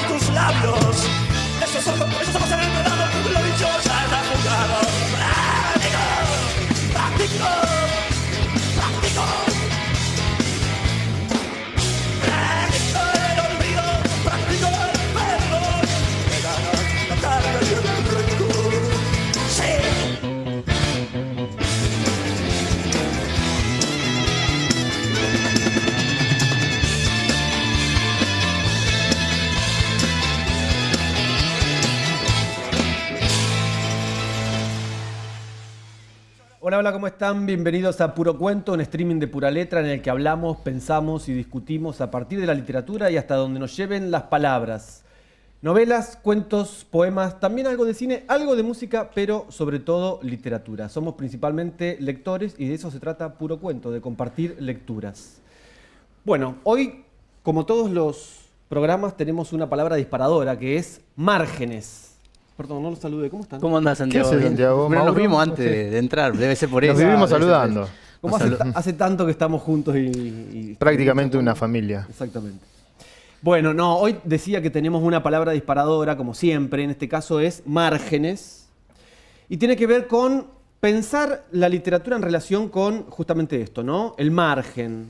tus labios. Esos ojos enredados, lo dicho ya está jugado. Práctico, práctico, práctico. Práctico el olvido, práctico el perdón. Me ganas la carga y el rencor. Sí. Hola, hola, ¿cómo están? Bienvenidos a Puro Cuento, un streaming de pura letra en el que hablamos, pensamos y discutimos a partir de la literatura y hasta donde nos lleven las palabras. Novelas, cuentos, poemas, también algo de cine, algo de música, pero sobre todo literatura. Somos principalmente lectores y de eso se trata Puro Cuento, de compartir lecturas. Bueno, hoy, como todos los programas, tenemos una palabra disparadora que es márgenes. Perdón, no los saludé. ¿Cómo están? ¿Cómo andás, Santiago? ¿Qué haces, Santiago? Bueno, nos Mauro, vimos no antes sé. de entrar, debe ser por eso. Nos vivimos Debe ser por saludando. ¿Cómo hace tanto que estamos juntos y Prácticamente una familia. Exactamente. Bueno, no, hoy decía que tenemos una palabra disparadora, como siempre, en este caso es márgenes, y tiene que ver con pensar la literatura en relación con justamente esto, ¿no? El margen.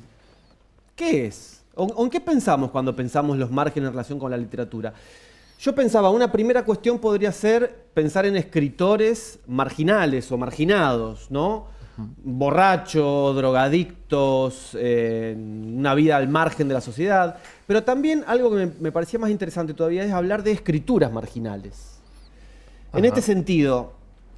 ¿Qué es? ¿O en qué pensamos cuando pensamos los márgenes en relación con la literatura? Yo pensaba, una primera cuestión podría ser pensar en escritores marginales o marginados, ¿no? Borrachos, drogadictos, una vida al margen de la sociedad. Pero también algo que me parecía más interesante todavía es hablar de escrituras marginales. En este sentido,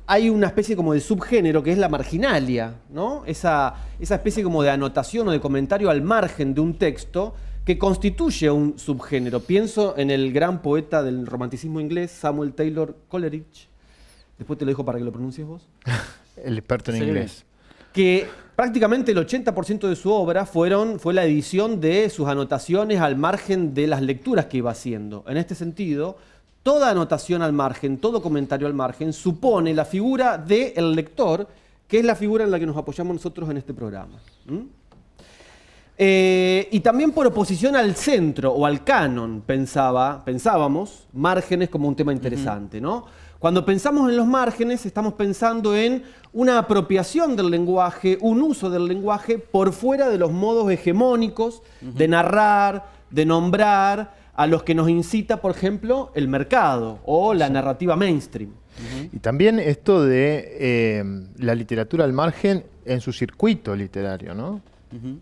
hay una especie como de subgénero que es la marginalia, ¿no? Esa especie como de anotación o de comentario al margen de un texto que constituye un subgénero. Pienso en el gran poeta del romanticismo inglés, Samuel Taylor Coleridge. Después te lo dejo para que lo pronuncies vos. El experto en Sí. inglés. Que prácticamente el 80% de su obra fue la edición de sus anotaciones al margen de las lecturas que iba haciendo. En este sentido, toda anotación al margen, todo comentario al margen, supone la figura del lector, que es la figura en la que nos apoyamos nosotros en este programa. Y también por oposición al centro o al canon, pensábamos, márgenes como un tema interesante, ¿no? Cuando pensamos en los márgenes, estamos pensando en una apropiación del lenguaje, un uso del lenguaje por fuera de los modos hegemónicos de narrar, de nombrar, a los que nos incita, por ejemplo, el mercado o la narrativa mainstream. Y también esto de la literatura al margen en su circuito literario, ¿no?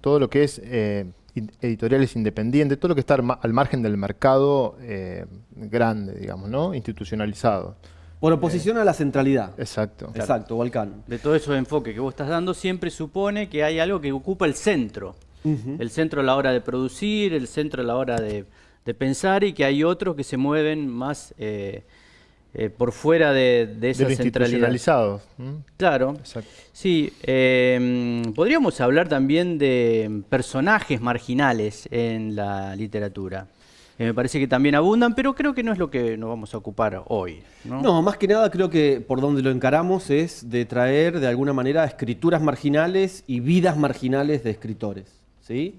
Todo lo que es editoriales independientes, todo lo que está al margen del mercado grande, digamos, ¿no? Institucionalizado. Por oposición a la centralidad. Exacto. Exacto, o al canon. De todo eso de enfoque que vos estás dando, siempre supone que hay algo que ocupa el centro. El centro a la hora de producir, el centro a la hora de pensar, y que hay otros que se mueven más por fuera de esa De lo centralidad. institucionalizado. Claro. Exacto. Sí, podríamos hablar también de personajes marginales en la literatura. Me parece que también abundan, pero creo que no es lo que nos vamos a ocupar hoy, ¿no? No, más que nada creo que por donde lo encaramos es de traer de alguna manera escrituras marginales y vidas marginales de escritores, ¿sí?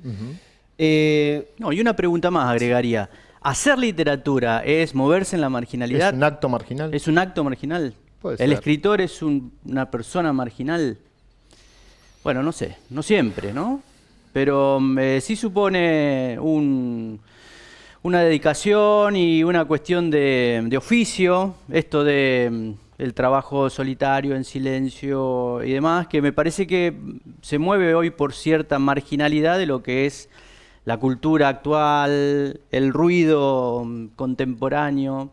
No, y una pregunta más agregaría. ¿Hacer literatura es moverse en la marginalidad? ¿Es un acto marginal? ¿Es un acto marginal? Puede ¿El ser. escritor es una persona marginal? Bueno, no sé, no siempre, ¿no? Pero sí supone una dedicación y una cuestión de oficio, esto de el trabajo solitario, en silencio y demás, que me parece que se mueve hoy por cierta marginalidad de lo que es la cultura actual, el ruido contemporáneo,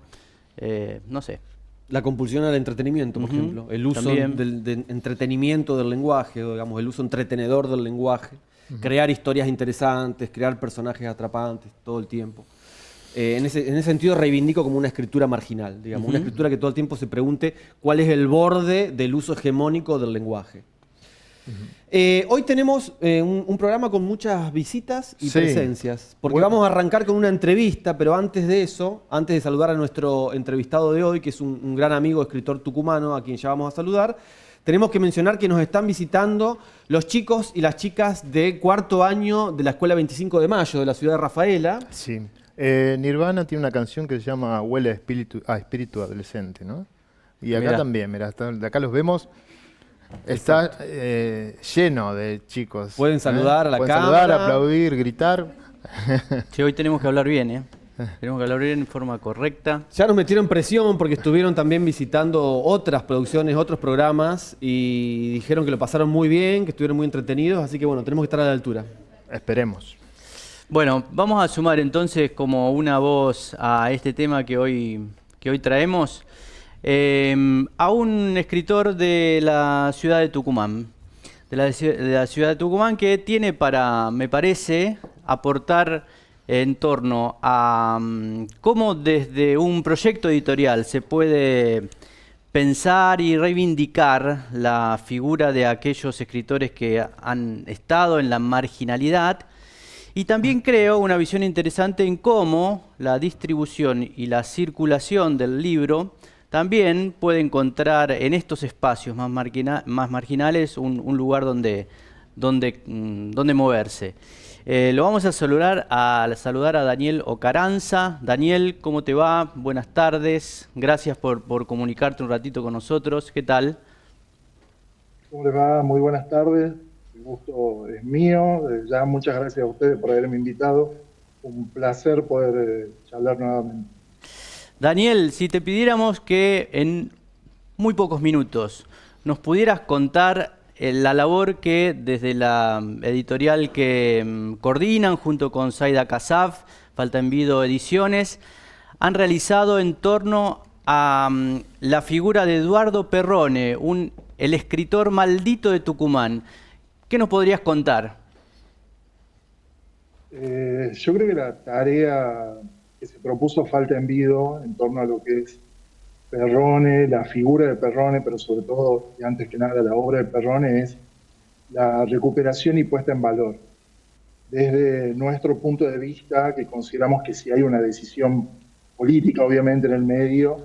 no sé. La compulsión al entretenimiento, por ejemplo. El uso del entretenimiento del lenguaje, o digamos, el uso entretenedor del lenguaje. Crear historias interesantes, crear personajes atrapantes todo el tiempo. En ese sentido reivindico como una escritura marginal, digamos, una escritura que todo el tiempo se pregunte cuál es el borde del uso hegemónico del lenguaje. Hoy tenemos un programa con muchas visitas y presencias, porque vamos a arrancar con una entrevista, pero antes de eso, antes de saludar a nuestro entrevistado de hoy, que es un gran amigo, escritor tucumano, a quien ya vamos a saludar, tenemos que mencionar que nos están visitando los chicos y las chicas de cuarto año de la Escuela 25 de Mayo de la ciudad de Rafaela. Sí. Nirvana tiene una canción que se llama Huele a espíritu adolescente, ¿no? Y acá Mirá. también, mira, de acá los vemos. Está lleno de chicos. Pueden saludar a la Pueden cámara. saludar, aplaudir, gritar. Che, hoy tenemos que hablar bien, ¿eh? Tenemos que hablar bien en forma correcta. Ya nos metieron presión porque estuvieron también visitando otras producciones, otros programas y dijeron que lo pasaron muy bien, que estuvieron muy entretenidos, así que bueno, tenemos que estar a la altura. Esperemos. Bueno, vamos a sumar entonces como una voz a este tema que hoy traemos a un escritor de la ciudad de Tucumán, de la ciudad de Tucumán, que tiene para, me parece, aportar en torno a cómo desde un proyecto editorial se puede pensar y reivindicar la figura de aquellos escritores que han estado en la marginalidad. Y también creo una visión interesante en cómo la distribución y la circulación del libro también puede encontrar en estos espacios más marginales un lugar donde moverse. Lo vamos a saludar a Daniel Ocaranza. Daniel, ¿cómo te va? Buenas tardes. Gracias por comunicarte un ratito con nosotros. ¿Qué tal? ¿Cómo les va? Muy buenas tardes. El gusto es mío. Ya muchas gracias a ustedes por haberme invitado. Un placer poder charlar nuevamente. Daniel, si te pidiéramos que en muy pocos minutos nos pudieras contar la labor que desde la editorial que coordinan junto con Zaida Kasaf, Falta Envido Ediciones, han realizado en torno a la figura de Eduardo Perrone, el escritor maldito de Tucumán. ¿Qué nos podrías contar? Yo creo que la tarea que se propuso Falta Envido en torno a lo que es Perrone, la figura de Perrone, pero sobre todo, y antes que nada, la obra de Perrone, es la recuperación y puesta en valor. Desde nuestro punto de vista, que consideramos que si hay una decisión política, obviamente, en el medio,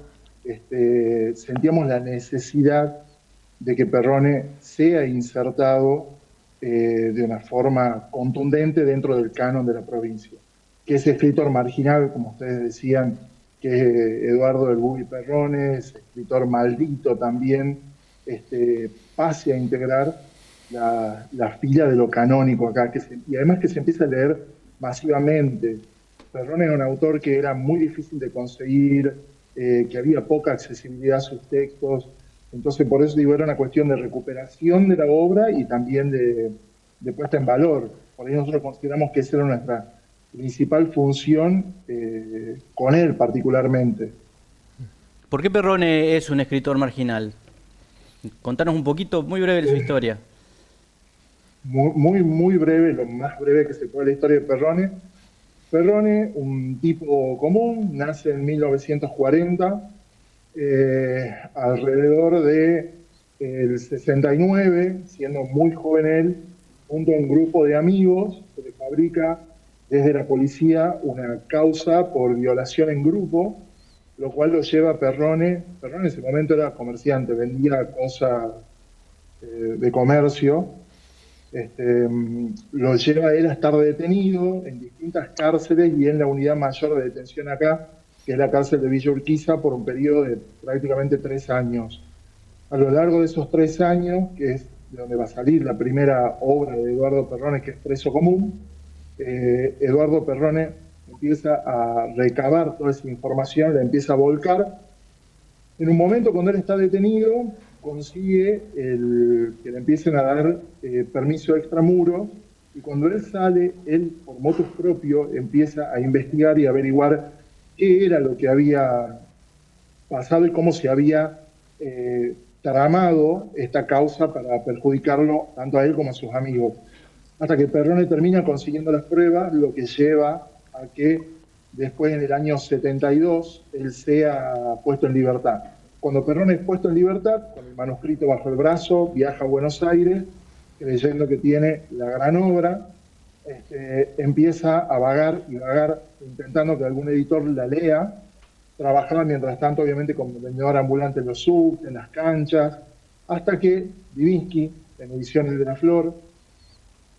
sentíamos la necesidad de que Perrone sea insertado de una forma contundente dentro del canon de la provincia. Que ese escritor marginal, como ustedes decían, que es Eduardo del Bubi Perrone, ese escritor maldito también, pase a integrar la fila de lo canónico acá, y además que se empieza a leer masivamente. Perrone era un autor que era muy difícil de conseguir, que había poca accesibilidad a sus textos, entonces por eso digo, era una cuestión de recuperación de la obra y también de puesta en valor. Por ahí nosotros consideramos que esa era nuestra principal función con él particularmente. ¿Por qué Perrone es un escritor marginal? Contanos un poquito, muy breve de su historia. Muy breve, lo más breve que se puede la historia de Perrone. Perrone, un tipo común, nace en 1940, alrededor del 69, siendo muy joven él, junto a un grupo de amigos, se le fabrica desde la policía una causa por violación en grupo, lo cual lo lleva a Perrone. Perrone en ese momento era comerciante, vendía cosas de comercio. Lo lleva a él a estar detenido en distintas cárceles y en la unidad mayor de detención acá, que es la cárcel de Villa Urquiza, por un periodo de prácticamente 3 años. A lo largo de esos 3 años, que es de donde va a salir la primera obra de Eduardo Perrone, que es Preso Común, Eduardo Perrone empieza a recabar toda esa información, la empieza a volcar. En un momento, cuando él está detenido, consigue que le empiecen a dar permiso extramuros, y cuando él sale, él por motus propio empieza a investigar y a averiguar qué era lo que había pasado y cómo se había tramado esta causa para perjudicarlo tanto a él como a sus amigos. Hasta que Perrone termina consiguiendo las pruebas, lo que lleva a que después, en el año 72, él sea puesto en libertad. Cuando Perrone es puesto en libertad, con el manuscrito bajo el brazo, viaja a Buenos Aires, creyendo que tiene la gran obra, empieza a vagar y vagar, intentando que algún editor la lea. Trabajaba mientras tanto, obviamente, como vendedor ambulante en los subs, en las canchas, hasta que Divinsky, en Ediciones de la Flor,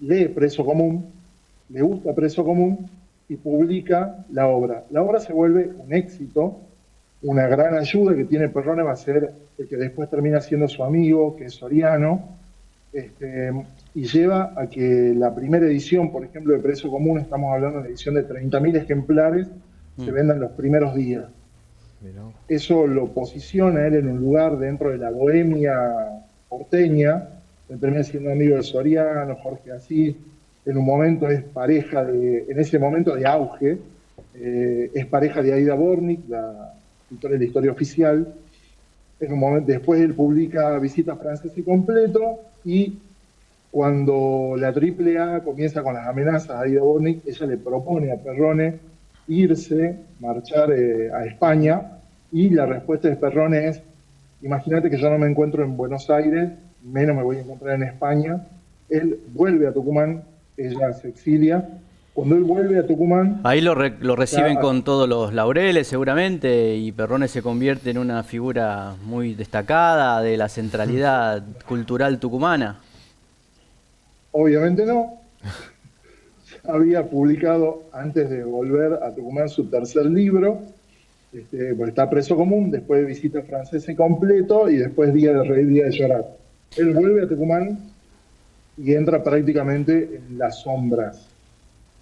lee Preso Común, le gusta Preso Común, y publica la obra. La obra se vuelve un éxito, una gran ayuda que tiene Perrone va a ser el que después termina siendo su amigo, que es Soriano, y lleva a que la primera edición, por ejemplo, de Preso Común, estamos hablando de una edición de 30.000 ejemplares, se vendan los primeros días. Mirá. Eso lo posiciona a él en un lugar dentro de la bohemia porteña, él termina siendo amigo de Soriano, Jorge Asís, en un momento es pareja en ese momento de auge, es pareja de Aida Bornik, la escritora de la historia oficial. En un momento, después él publica Visita Francesa y Completo, y cuando la AAA comienza con las amenazas a Aida Bornik, ella le propone a Perrone irse, marchar a España, y la respuesta de Perrone es: imagínate que yo no me encuentro en Buenos Aires, menos me voy a encontrar en España. Él vuelve a Tucumán, ella se exilia. Cuando él vuelve a Tucumán... Ahí lo reciben con todos los laureles seguramente, y Perrone se convierte en una figura muy destacada de la centralidad cultural tucumana. Obviamente no. Había publicado antes de volver a Tucumán su tercer libro, porque está Preso Común, después Visita Francesa y Completo, y después Día de Reír, Día de Llorar. Él vuelve a Tucumán y entra prácticamente en las sombras.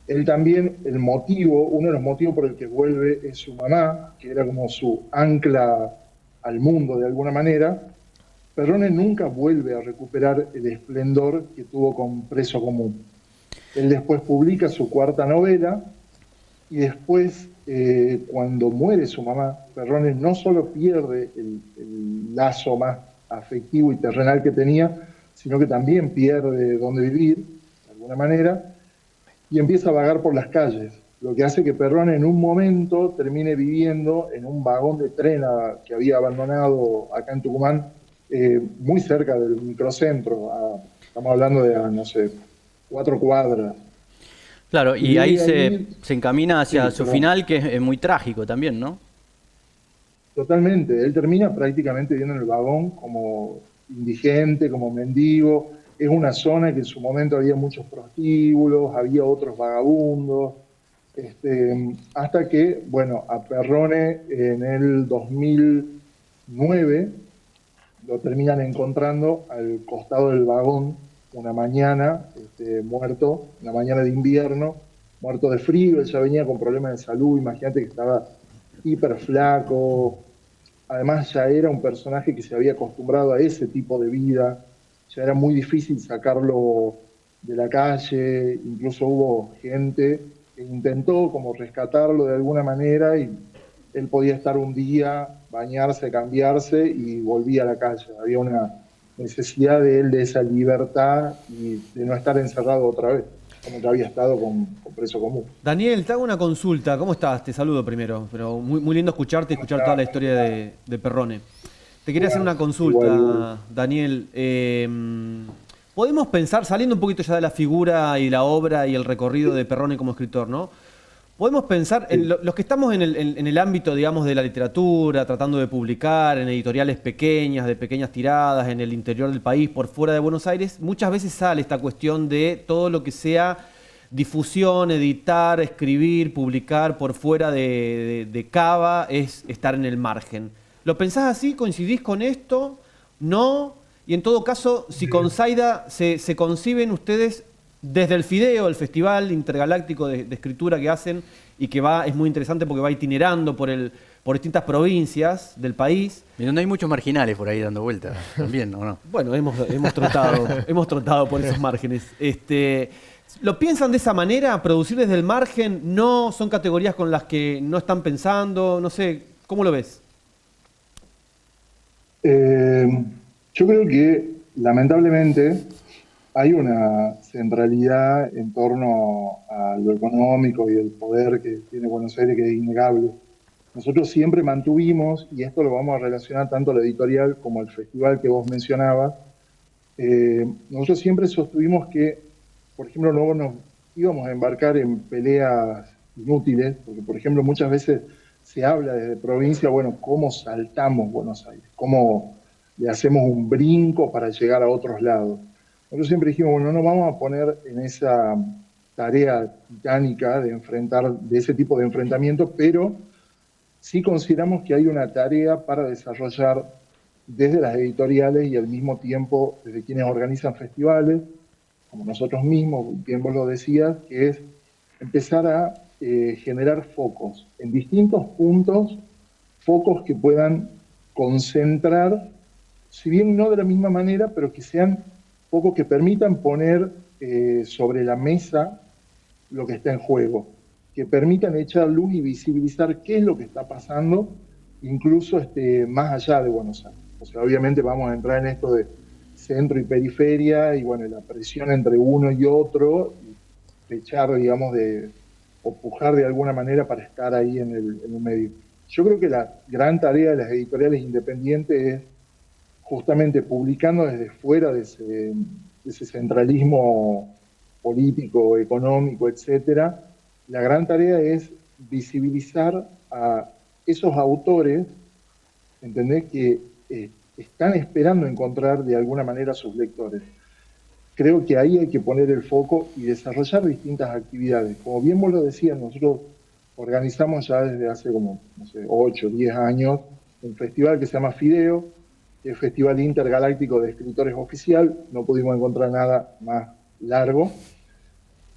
Él también, uno de los motivos por el que vuelve es su mamá, que era como su ancla al mundo de alguna manera. Perrone nunca vuelve a recuperar el esplendor que tuvo con Preso Común. Él después publica su cuarta novela, y después, cuando muere su mamá, Perrone no solo pierde el lazo más afectivo y terrenal que tenía, sino que también pierde dónde vivir, de alguna manera, y empieza a vagar por las calles, lo que hace que Perrone en un momento termine viviendo en un vagón de tren que había abandonado acá en Tucumán, muy cerca del microcentro, estamos hablando de, no sé, 4 cuadras. Claro, y ahí ahí se encamina hacia sí, su final, que es muy trágico también, ¿no? Totalmente, él termina prácticamente viviendo en el vagón como indigente, como mendigo. Es una zona que en su momento había muchos prostíbulos, había otros vagabundos, hasta que, bueno, a Perrone en el 2009 lo terminan encontrando al costado del vagón una mañana, muerto, una mañana de invierno, muerto de frío. Él ya venía con problemas de salud, imagínate que estaba hiper flaco. Además ya era un personaje que se había acostumbrado a ese tipo de vida, ya era muy difícil sacarlo de la calle, incluso hubo gente que intentó como rescatarlo de alguna manera, y él podía estar un día, bañarse, cambiarse y volvía a la calle. Había una necesidad de él de esa libertad y de no estar encerrado otra vez, como que había estado con Preso Común. Daniel, te hago una consulta. ¿Cómo estás? Te saludo primero, pero muy lindo escucharte y escuchar toda la historia de Perrone. Te quería hacer una consulta, Igual. Daniel. Podemos pensar, saliendo un poquito ya de la figura y la obra y el recorrido de Perrone como escritor, ¿no? Podemos pensar, en los que estamos en el ámbito, digamos, de la literatura, tratando de publicar en editoriales pequeñas, de pequeñas tiradas, en el interior del país, por fuera de Buenos Aires, muchas veces sale esta cuestión de todo lo que sea difusión, editar, escribir, publicar por fuera de Cava, es estar en el margen. ¿Lo pensás así? ¿Coincidís con esto? ¿No? Y en todo caso, si con Zaida se conciben ustedes desde el Fideo, el Festival Intergaláctico de Escritura que hacen, y que es muy interesante porque va itinerando por distintas provincias del país. Y donde hay muchos marginales por ahí dando vueltas también, ¿o no? Bueno, hemos trotado por esos márgenes. ¿Lo piensan de esa manera? ¿Producir desde el margen? ¿No? ¿Son categorías con las que no están pensando? No sé, ¿cómo lo ves? Yo creo que, lamentablemente, hay una centralidad en torno a lo económico y el poder que tiene Buenos Aires, que es innegable. Nosotros siempre mantuvimos, y esto lo vamos a relacionar tanto a la editorial como al festival que vos mencionabas, nosotros siempre sostuvimos que, por ejemplo, no nos íbamos a embarcar en peleas inútiles, porque, por ejemplo, muchas veces se habla desde provincia, bueno, cómo saltamos Buenos Aires, cómo le hacemos un brinco para llegar a otros lados. Nosotros siempre dijimos, bueno, no nos vamos a poner en esa tarea titánica de ese tipo de enfrentamiento, pero sí consideramos que hay una tarea para desarrollar desde las editoriales y al mismo tiempo desde quienes organizan festivales, como nosotros mismos, bien vos lo decías, que es empezar a generar focos en distintos puntos, focos que puedan concentrar, si bien no de la misma manera, pero que sean focos que permitan poner sobre la mesa lo que está en juego, que permitan echar luz y visibilizar qué es lo que está pasando, incluso más allá de Buenos Aires. O sea, obviamente vamos a entrar en esto de centro y periferia, y bueno, la presión entre uno y otro, y echar, digamos, o pujar de alguna manera para estar ahí en el medio. Yo creo que la gran tarea de las editoriales independientes es justamente publicando desde fuera de ese centralismo político, económico, etcétera. La gran tarea es visibilizar a esos autores, ¿entendés?, que están esperando encontrar de alguna manera a sus lectores. Creo que ahí hay que poner el foco y desarrollar distintas actividades. Como bien vos lo decías, nosotros organizamos ya desde hace como, no sé, 8 o 10 años un festival que se llama Fideo, que es el Festival Intergaláctico de Escritores Oficial. No pudimos encontrar nada más largo.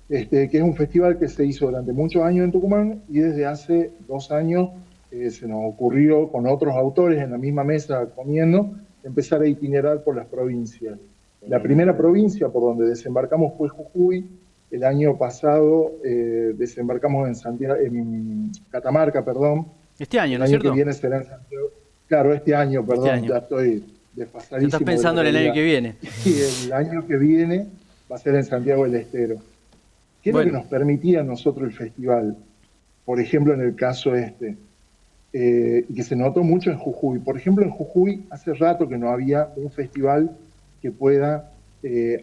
Que es un festival que se hizo durante muchos años en Tucumán, y desde hace 2 años se nos ocurrió, con otros autores en la misma mesa comiendo, empezar a itinerar por las provincias. La primera provincia por donde desembarcamos fue Jujuy. El año pasado desembarcamos en Catamarca, perdón. Este año, ¿no es El año cierto? que viene será en Santiago. Claro, este año, perdón, año. ya estoy desfasadísimo. Estás pensando en el año que viene. Sí, el año que viene va a ser en Santiago del Estero. ¿Qué es lo que nos permitía a nosotros el festival? Por ejemplo, en el caso y que se notó mucho en Jujuy. Por ejemplo, en Jujuy hace rato que no había un festival que pueda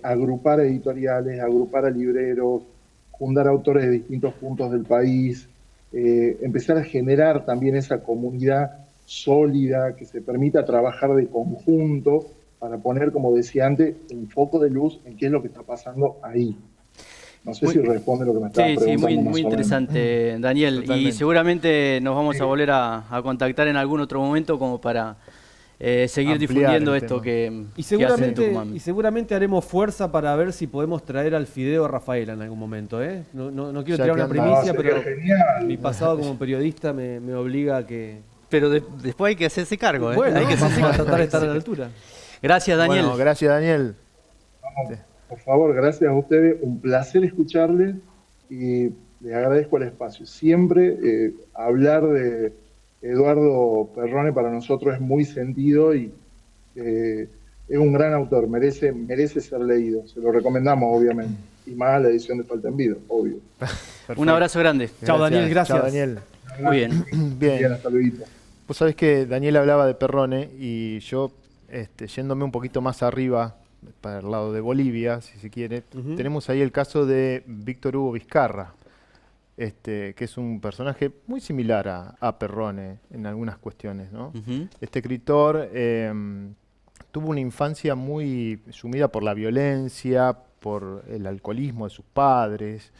agrupar editoriales, agrupar a libreros, juntar autores de distintos puntos del país, empezar a generar también esa comunidad sólida que se permita trabajar de conjunto para poner, como decía antes, un foco de luz en qué es lo que está pasando ahí. No sé si responde lo que me estaba preguntando. Sí, muy interesante, Daniel. Totalmente. Y seguramente nos vamos a volver a contactar en algún otro momento como para seguir Ampliar difundiendo el esto tema. que hacen en Tucumán. Y seguramente haremos fuerza para ver si podemos traer al Fideo a Rafaela en algún momento. ¿Eh? No quiero Ya tirar que una anda- primicia, sería pero genial. mi pasado como periodista me obliga a que... Pero después hay que hacerse cargo. Bueno, Hay que vamos hacerse a cargo. tratar de estar a la altura. Gracias, Daniel. Bueno, gracias, Daniel. Por favor, gracias a ustedes. Un placer escucharles y les agradezco el espacio. Siempre hablar de Eduardo Perrone para nosotros es muy sentido, y es un gran autor, merece ser leído. Se lo recomendamos, obviamente. Y más la edición de Falta en Vida, obvio. Un abrazo grande. Chao, Daniel, gracias. Chao, Daniel. Muy bien. Bien. Bien, hasta luego. Vos sabés que Daniel hablaba de Perrone, y yo, yéndome un poquito más arriba, para el lado de Bolivia, si se quiere, tenemos ahí el caso de Víctor Hugo Vizcarra, que es un personaje muy similar a Perrone en algunas cuestiones, ¿no? Ujú. Este escritor tuvo una infancia muy sumida por la violencia, por el alcoholismo de sus padres,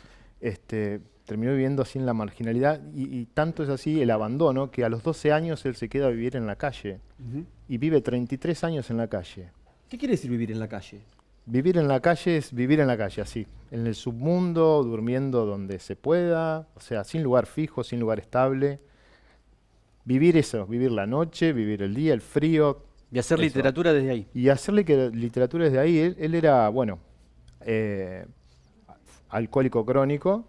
terminó viviendo así en la marginalidad, y tanto es así el abandono que a los 12 años él se queda a vivir en la calle, y vive 33 años en la calle. ¿Qué quiere decir vivir en la calle? Vivir en la calle es vivir en la calle, así, en el submundo, durmiendo donde se pueda, o sea, sin lugar fijo, sin lugar estable. Vivir eso, vivir la noche, vivir el día, el frío. Y hacer Eso. literatura desde ahí. Y hacerle que literatura desde ahí, él era, bueno, alcohólico crónico,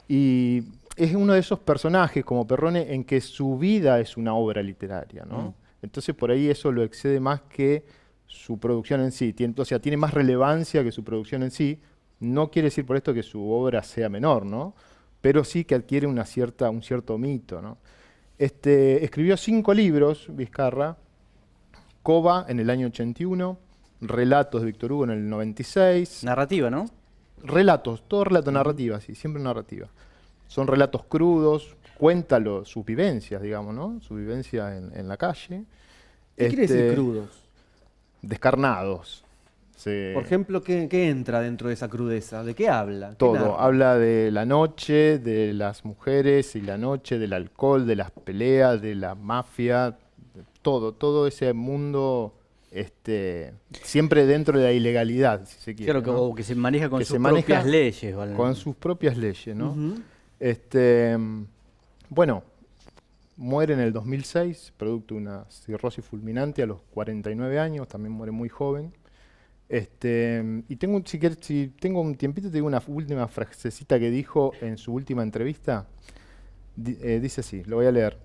y es uno de esos personajes como Perrone en que su vida es una obra literaria, ¿no? Entonces por ahí eso lo excede más que su producción en sí, o sea, tiene más relevancia que su producción en sí. No quiere decir por esto que su obra sea menor, ¿no? Pero sí que adquiere un cierto mito, ¿no? Escribió 5 libros, Vizcarra: Coba en el año 81, Relatos de Víctor Hugo en el 96. Narrativa, ¿no? Relatos, todo relato, narrativa, sí, siempre narrativa. Son relatos crudos, cuenta sus vivencias, digamos, ¿no? Su vivencia en la calle. ¿Qué quiere decir crudos? Descarnados. Por ejemplo, ¿qué entra dentro de esa crudeza? ¿De qué habla? ¿Qué Todo. narra? Habla de la noche, de las mujeres y la noche, del alcohol, de las peleas, de la mafia, de todo ese mundo siempre dentro de la ilegalidad, si se quiere. Claro, que, ¿no? o que se maneja con Que sus se maneja propias leyes. ¿Vale? Con sus propias leyes, ¿no? Ujú. Bueno, muere en el 2006, producto de una cirrosis fulminante a los 49 años, también muere muy joven. Y si tengo un tiempito, te digo una última frasecita que dijo en su última entrevista. Dice así, lo voy a leer.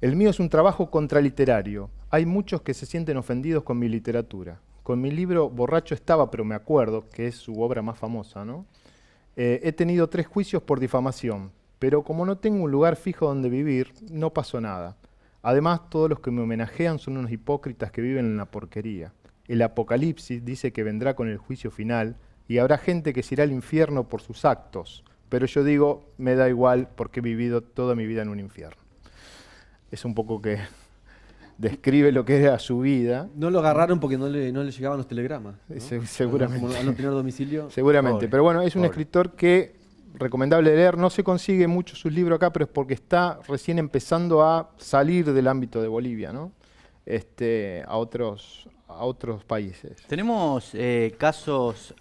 El mío es un trabajo contraliterario. Hay muchos que se sienten ofendidos con mi literatura. Con mi libro Borracho estaba, pero me acuerdo, que es su obra más famosa, ¿no? He tenido 3 juicios por difamación, pero como no tengo un lugar fijo donde vivir, no pasó nada. Además, todos los que me homenajean son unos hipócritas que viven en la porquería. El Apocalipsis dice que vendrá con el juicio final y habrá gente que se irá al infierno por sus actos, pero yo digo, me da igual porque he vivido toda mi vida en un infierno. Es un poco que describe lo que era su vida. No lo agarraron porque no le llegaban los telegramas, ¿no? Seguramente. Como al no tener domicilio. Seguramente, Pobre, pero bueno, es un pobre. escritor que recomendable leer. No se consigue mucho sus libros acá, pero es porque está recién empezando a salir del ámbito de Bolivia, ¿no? A otros países. Tenemos casos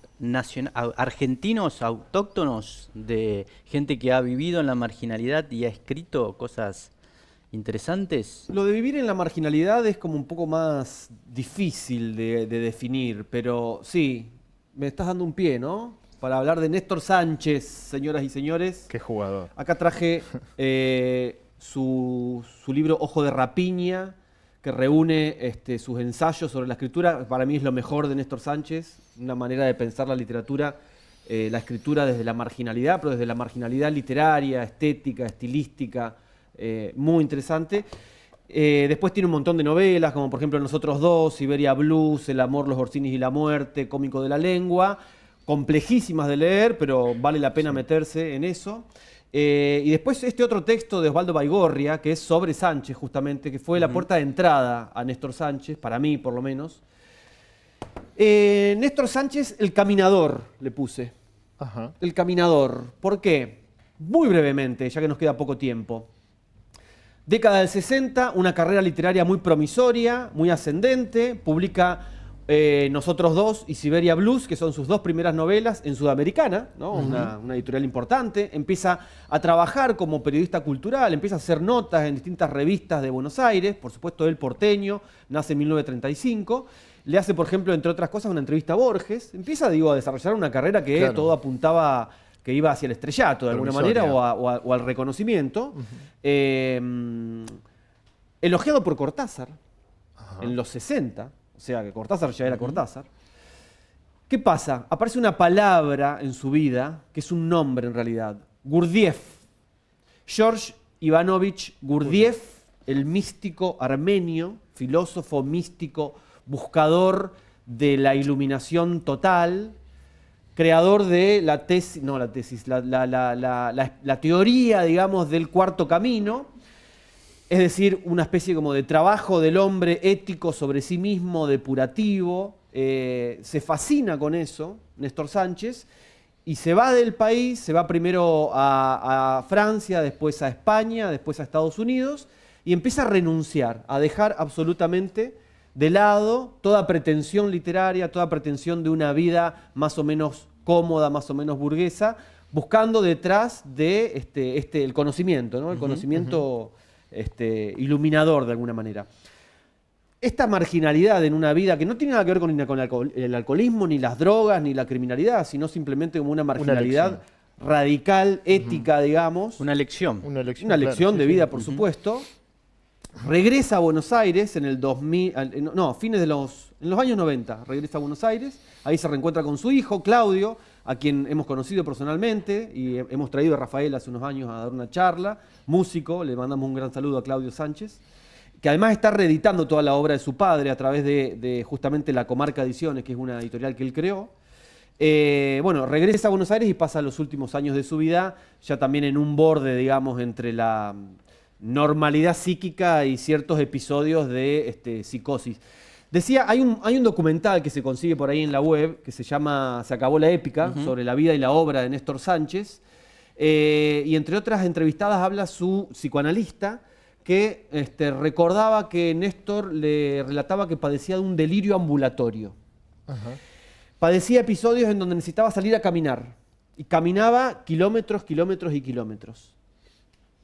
argentinos autóctonos de gente que ha vivido en la marginalidad y ha escrito cosas interesantes. Lo de vivir en la marginalidad es como un poco más difícil de definir, pero sí, me estás dando un pie, ¿no? Para hablar de Néstor Sánchez, señoras y señores. Qué jugador. Acá traje su libro Ojo de Rapiña, que reúne sus ensayos sobre la escritura. Para mí es lo mejor de Néstor Sánchez, una manera de pensar la literatura, la escritura desde la marginalidad, pero desde la marginalidad literaria, estética, estilística, muy interesante. Después tiene un montón de novelas, como por ejemplo Nosotros Dos, Siberia Blues, El amor, los Orsini's y la muerte, Cómico de la lengua, complejísimas de leer, pero vale la pena meterse en eso. Y después este otro texto de Osvaldo Baigorria, que es sobre Sánchez justamente, que fue la puerta de entrada a Néstor Sánchez, para mí por lo menos. Néstor Sánchez, El Caminador, le puse. Ajá. El Caminador. ¿Por qué? Muy brevemente, ya que nos queda poco tiempo. Década del 60, una carrera literaria muy promisoria, muy ascendente, publica Nosotros Dos y Siberia Blues, que son sus 2 primeras novelas en Sudamericana, ¿no? Una editorial importante. Empieza a trabajar como periodista cultural, empieza a hacer notas en distintas revistas de Buenos Aires, por supuesto él porteño, nace en 1935. Le hace, por ejemplo, entre otras cosas, una entrevista a Borges. Empieza, a desarrollar una carrera que Claro. todo apuntaba que iba hacia el estrellato de alguna manera Promisoria. o al reconocimiento. Elogiado por Cortázar en los 60, o sea que Cortázar ya era Cortázar. ¿Qué pasa? Aparece una palabra en su vida que es un nombre en realidad, Gurdjieff. George Ivanovich Gurdjieff, el místico armenio, filósofo místico, buscador de la iluminación total, creador de la teoría, digamos, del cuarto camino, es decir, una especie como de trabajo del hombre ético sobre sí mismo, depurativo. Se fascina con eso, Néstor Sánchez, y se va del país, se va primero a Francia, después a España, después a Estados Unidos, y empieza a renunciar, a dejar absolutamente de lado toda pretensión literaria, toda pretensión de una vida más o menos cómoda, más o menos burguesa, buscando detrás de el conocimiento, ¿no? El conocimiento iluminador de alguna manera. Esta marginalidad en una vida que no tiene nada que ver con el alcoholismo, ni las drogas, ni la criminalidad, sino simplemente como una marginalidad radical, ética, digamos. Una lección. Una lección, Una lección claro, de sí, vida, sí. por supuesto. Regresa a Buenos Aires en el 2000, en los años 90, regresa a Buenos Aires, ahí se reencuentra con su hijo, Claudio, a quien hemos conocido personalmente y hemos traído a Rafael hace unos años a dar una charla, músico, le mandamos un gran saludo a Claudio Sánchez, que además está reeditando toda la obra de su padre a través de justamente La Comarca Ediciones, que es una editorial que él creó. Regresa a Buenos Aires y pasa los últimos años de su vida ya también en un borde, digamos, entre la normalidad psíquica y ciertos episodios de psicosis. Decía, hay un documental que se consigue por ahí en la web que se llama Se acabó la épica, sobre la vida y la obra de Néstor Sánchez. Y entre otras entrevistadas habla su psicoanalista que recordaba que Néstor le relataba que padecía de un delirio ambulatorio. Ajá. Padecía episodios en donde necesitaba salir a caminar. Y caminaba kilómetros, kilómetros y kilómetros.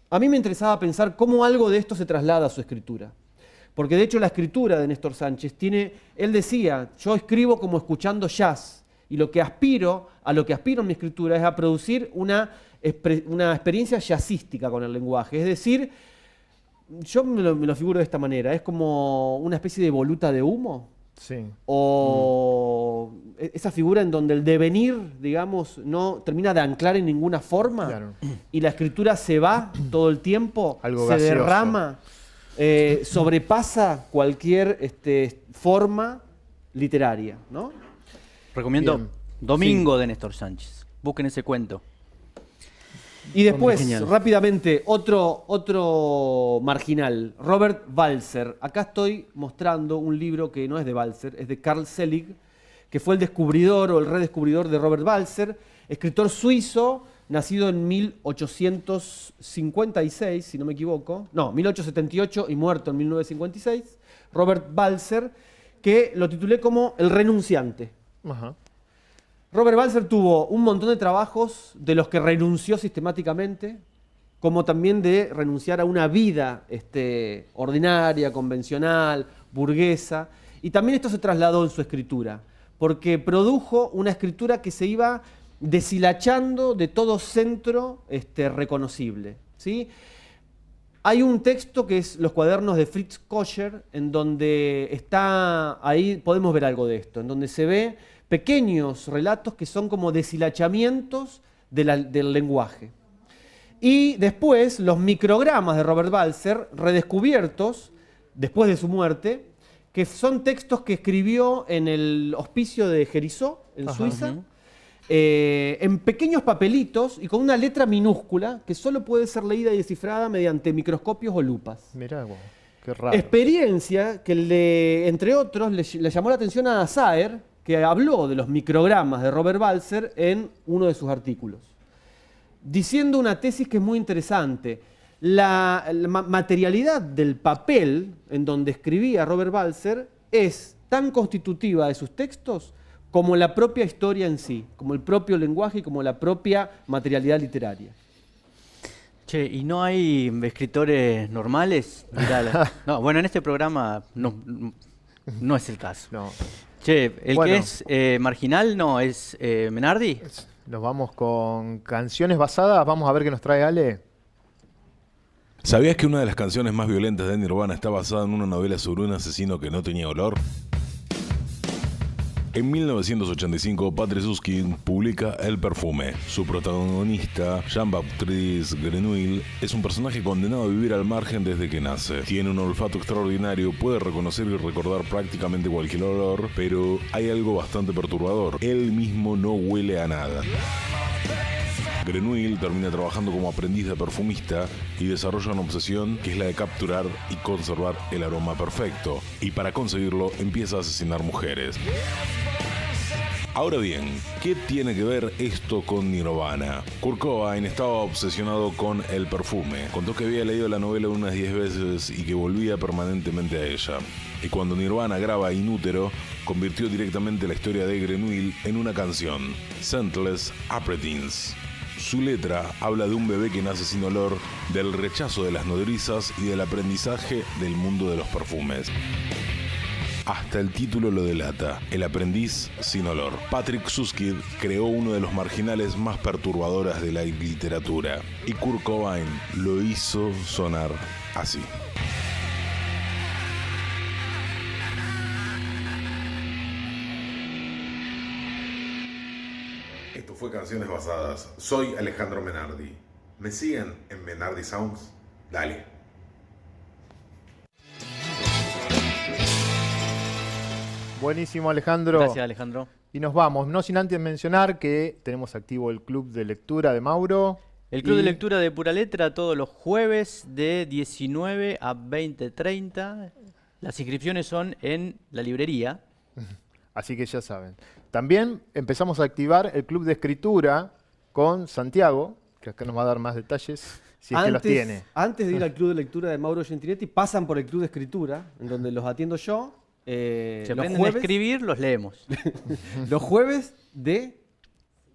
A mí me interesaba pensar cómo algo de esto se traslada a su escritura. Porque de hecho la escritura de Néstor Sánchez él decía, yo escribo como escuchando jazz, y a lo que aspiro en mi escritura es a producir una experiencia jazzística con el lenguaje. Es decir, yo me lo figuro de esta manera, es como una especie de voluta de humo, Sí. o esa figura en donde el devenir, digamos, no termina de anclar en ninguna forma, Claro. y la escritura se va todo el tiempo, Algo se gaseoso. derrama, sobrepasa cualquier forma literaria, ¿no? Recomiendo Bien. Domingo de Néstor Sánchez. Busquen ese cuento. Y después, Genial. rápidamente, otro marginal, Robert Walser. Acá estoy mostrando un libro que no es de Walser, es de Carl Selig, que fue el descubridor o el redescubridor de Robert Walser, escritor suizo, nacido en 1856, si no me equivoco, no, 1878 y muerto en 1956, Robert Walser, que lo titulé como El renunciante. Ajá. Robert Walser tuvo un montón de trabajos de los que renunció sistemáticamente, como también de renunciar a una vida ordinaria, convencional, burguesa, y también esto se trasladó en su escritura, porque produjo una escritura que se iba deshilachando de todo centro reconocible, ¿sí? Hay un texto que es Los cuadernos de Fritz Koscher, en donde está, ahí podemos ver algo de esto, en donde se ve pequeños relatos que son como deshilachamientos del lenguaje. Y después los microgramas de Robert Walser, redescubiertos después de su muerte, que son textos que escribió en el hospicio de Jericó, en Suiza, en pequeños papelitos y con una letra minúscula que solo puede ser leída y descifrada mediante microscopios o lupas. Mirá, wow, qué raro. Experiencia que, entre otros, le llamó la atención a Saer, que habló de los microgramas de Robert Walser en uno de sus artículos, diciendo una tesis que es muy interesante. La materialidad del papel en donde escribía Robert Walser es tan constitutiva de sus textos como la propia historia en sí, como el propio lenguaje y como la propia materialidad literaria. Che, ¿y no hay escritores normales? No, bueno, en este programa no es el caso. No. Che, el Bueno. que es marginal no es Menardi. Nos vamos con canciones basadas. Vamos a ver qué nos trae Ale. ¿Sabías que una de las canciones más violentas de Nirvana está basada en una novela sobre un asesino que no tenía olor? En 1985, Patrick Süskind publica El perfume. Su protagonista, Jean-Baptiste Grenouille, es un personaje condenado a vivir al margen desde que nace. Tiene un olfato extraordinario, puede reconocer y recordar prácticamente cualquier olor, pero hay algo bastante perturbador. Él mismo no huele a nada. Grenouille termina trabajando como aprendiz de perfumista y desarrolla una obsesión que es la de capturar y conservar el aroma perfecto. Y para conseguirlo empieza a asesinar mujeres. Ahora bien, ¿qué tiene que ver esto con Nirvana? Kurt Cobain estaba obsesionado con el perfume. Contó que había leído la novela unas 10 veces y que volvía permanentemente a ella. Y cuando Nirvana graba In Utero, convirtió directamente la historia de Grenouille en una canción, Scentless Apretins. Su letra habla de un bebé que nace sin olor, del rechazo de las nodrizas y del aprendizaje del mundo de los perfumes. Hasta el título lo delata, El aprendiz sin olor. Patrick Süskind creó uno de los marginales más perturbadoras de la literatura y Kurt Cobain lo hizo sonar así. Esto fue Canciones Basadas. Soy Alejandro Menardi. ¿Me siguen en Menardi Sounds? Dale. Buenísimo, Alejandro. Gracias, Alejandro. Y nos vamos, no sin antes mencionar que tenemos activo el club de lectura de Mauro. El Club de Y- Lectura de Pura Letra todos los jueves de 19 a 20:30 Las inscripciones son en la librería. Así que ya saben. También empezamos a activar el club de escritura con Santiago, que acá nos va a dar más detalles, si es que los tiene. Antes de ir al club de lectura de Mauro Gentinetti, pasan por el club de escritura, en donde los atiendo yo. Se los aprenden a jueves, escribir, los leemos. los jueves de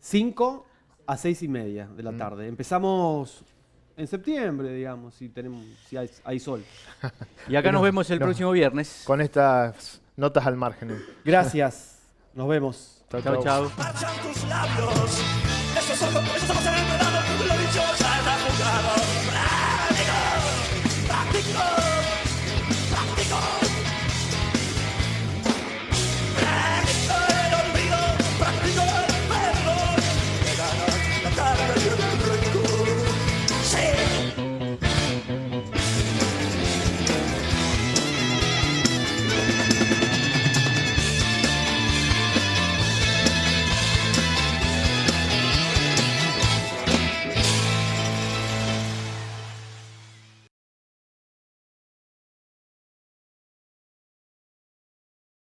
5 a 6:30 de la tarde. Empezamos en septiembre, digamos, si hay sol. Y acá nos vemos el próximo viernes. Con estas notas al margen. Gracias. Nos vemos. Chau, chau. marchan tus labios, esos ojos en el verano